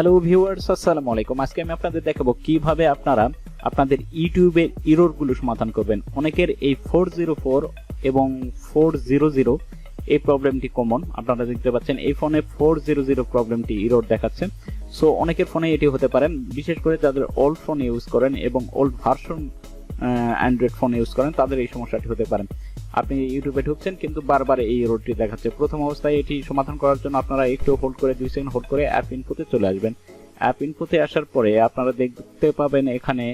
Hello viewers, আসসালামু আলাইকুম। আজকে আমি আপনাদের দেখাবো কিভাবে আপনারা আপনাদের ইউটিউবের এররগুলো সমাধান করবেন। অনেকের এই 404 এবং 400 এই প্রবলেমটি কমন। আপনারা দেখতে পাচ্ছেন এই ফোনে 400 প্রবলেমটি এরর দেখাচ্ছে। সো অনেকের ফোনে এটি হতে পারে, বিশেষ করে যাদের ওল্ড ফোন ইউজ করেন এবং old version Android phone use করেন তাদের এই সমস্যাটি হতে পারে। আপনি ইউটিউবে ঢুকছেন কিন্তু বারবার এই এররটি দেখাচ্ছে। প্রথম অবস্থায় এটি সমাধান করার জন্য আপনারা একটু হোল্ড করে 2 সেকেন্ড হোল্ড করে অ্যাপ ইনপুটে চলে আসবেন। অ্যাপ ইনপুটে আসার পরে আপনারা দেখতে পাবেন এখানে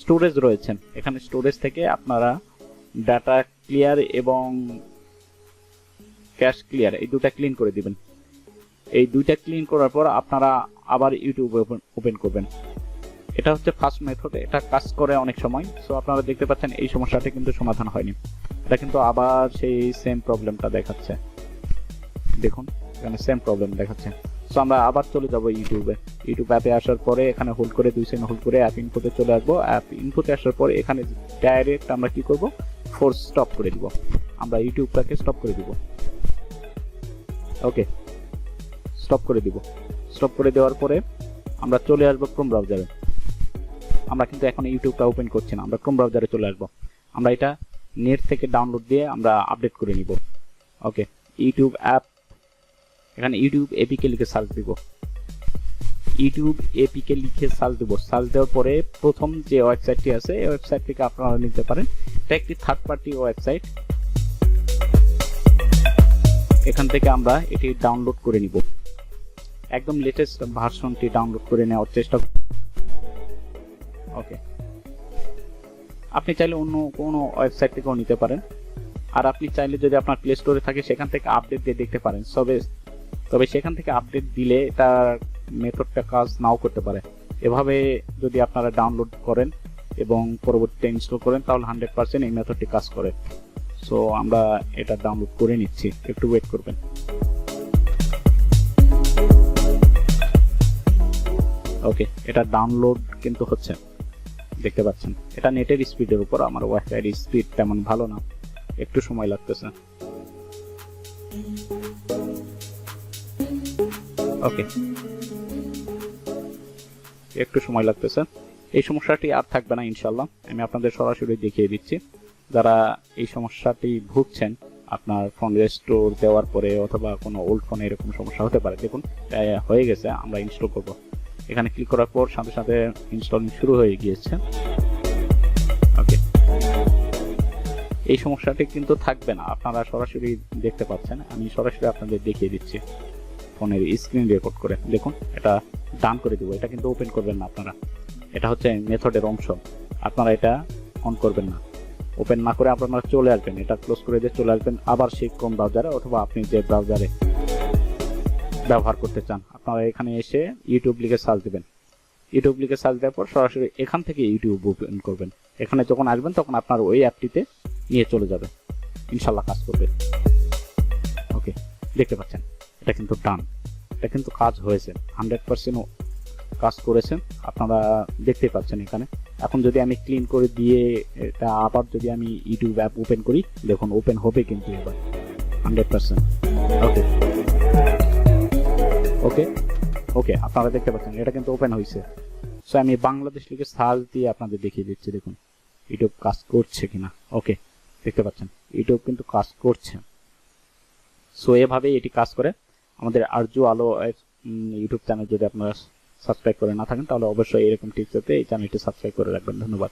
স্টোরেজ রয়েছে। এখানে স্টোরেজ থেকে আপনারা ডাটা ক্লিয়ার এবং ক্যাশ ক্লিয়ার এই দুটো ক্লিন করে দিবেন। এই দুইটা ক্লিন করার পর আপনারা আবার ইউটিউব ওপেন করবেন। এটা হচ্ছে ফার্স্ট মেথড, এটা কাজ করে অনেক সময়। সো আপনারা দেখতে পাচ্ছেন এই সমস্যাটা কিন্তু সমাধান হয়নি, এটা কিন্তু আবার সেই সেম প্রবলেমটা দেখাচ্ছে। দেখুন এখানে সেম প্রবলেম দেখাচ্ছে। সো আমরা আবার চলে যাব ইউটিউব অ্যাপে আসার পরে এখানে হোল্ড করে 2 সেকেন্ড হোল্ড করে অ্যাপ ইনপুটে চলে আসবো। অ্যাপ ইনপুটে আসার পরে এখানে ডাইরেক্ট আমরা কি করব, ফোর্স স্টপ করে দিব। আমরা ইউটিউবটাকে স্টপ করে দিব। ওকে, স্টপ করে দিব। স্টপ করে দেওয়ার পরে আমরা চলে আসবো ক্রোম ব্রাউজারে। আমরা কিন্তু এখন ইউটিউবটা ওপেন করছি না, আমরা ক্রোম ব্রাউজারে চলে আসবো। আমরা এটা নেট থেকে ডাউনলোড দিয়ে আমরা আপডেট করে নিব। ওকে, ইউটিউব অ্যাপ, এখানে ইউটিউব এপিকে লিখে সার্চ দিব। ইউটিউব এপিকে লিখে সার্চ দিব। সার্চ দেওয়ার পরে প্রথম যে ওয়েবসাইটটি আছে এই ওয়েবসাইট থেকে আপনারা নিতে পারেন। এটা একটি থার্ড পার্টি ওয়েবসাইট। এখান থেকে আমরা এটি ডাউনলোড করে নিব। একদম লেটেস্ট ভার্সনটি ডাউনলোড করে নেওয়ার চেষ্টা। ওকে, আপনি চাইলে অন্য কোনো ওয়েবসাইট থেকেও নিতে পারেন। আর আপনি চাইলে যদি আপনার প্লে স্টোরে থাকে সেখান থেকে আপডেট দিয়ে দেখতে পারেন। তবে সেখান থেকে আপডেট দিলে তার মেথডটা কাজ নাও করতে পারে। এভাবে যদি আপনারা ডাউনলোড করেন এবং পরবর্তীতে ইনস্টল করেন তাহলে 100% এই মেথডটি কাজ করে। সো আমরা এটা ডাউনলোড করে নিচ্ছি, একটু ওয়েট করবেন। ওকে, এটা ডাউনলোড কিন্তু হচ্ছে, দেখতে পাচ্ছেন। এটা নেটের স্পিডের উপর, আমার ওয়াইফাই স্পিড তেমন ভালো না, একটু সময় লাগতেছে। ওকে, একটু সময় লাগতেছে। এই সমস্যাটি আর থাকবে না ইনশাল্লাহ, আমি আপনাদের সরাসরি দেখিয়ে দিচ্ছি। যারা এই সমস্যাটি ভুগছেন, আপনার ফোন রেস্টোর দেওয়ার পরে অথবা কোনো ওল্ড ফোনে এরকম সমস্যা হতে পারে। দেখুন হয়ে গেছে, আমরা ইনস্টল করব। এখানে ক্লিক করার পর সাথে সাথে ইনস্টলিং শুরু হয়ে গিয়েছে। ওকে, এই সমস্যাটি কিন্তু থাকবে না, আপনারা সরাসরি দেখতে পাচ্ছেন। আমি সরাসরি আপনাদের দেখিয়ে দিচ্ছি ফোনের স্ক্রিন রেকর্ড করে। দেখুন এটা ডান করে দিব। এটা কিন্তু ওপেন করবেন না আপনারা, এটা হচ্ছে মেথডের অংশ। আপনারা এটা অন করবেন না, ওপেন না করে আপনারা চলে আসবেন, এটা ক্লোজ করে দিয়ে চলে আসবেন আবার সেই ক্রোম ব্রাউজারে অথবা আপনি যে ব্রাউজারে ব্যবহার করতে চান। আপনারা এখানে এসে ইউটিউব লিখে সার্চ দিবেন। ইউটিউব লিখে সার্চ দেওয়ার পর সরাসরি এখান থেকে ইউটিউব ওপেন করবেন। এখানে যখন আসবেন তখন আপনার ওই অ্যাপটিতে নিয়ে চলে যাবে, ইনশাল্লাহ কাজ করবে। ওকে, দেখতে পাচ্ছেন এটা কিন্তু ডান, এটা কিন্তু কাজ হয়েছে, 100% কাজ করেছেন, আপনারা দেখতে পাচ্ছেন এখানে। এখন যদি আমি ক্লিন করে দিয়ে এটা আবার যদি আমি ইউটিউব অ্যাপ ওপেন করি, দেখুন ওপেন হবে কিন্তু এবার 100%। ওকে ওকে ওকে, আপনারা দেখতে পাচ্ছেন এটা কিন্তু ওপেন হয়েছে। সো আমি বাংলাদেশ লিখে সার্চ দিয়ে আপনাদের দেখিয়ে দিচ্ছি, দেখুন ইউটিউব কাজ করছে কিনা। ওকে, দেখতে পাচ্ছেন ইউটিউব কিন্তু কাজ করছে। সো এভাবেই এটি কাজ করে। আমাদের আরজু আলো ইউটিউব চ্যানেল যদি আপনারা সাবস্ক্রাইব করে না থাকেন তাহলে অবশ্যই এরকম টিপস পেতে এই চ্যানেলটি সাবস্ক্রাইব করে রাখবেন। ধন্যবাদ।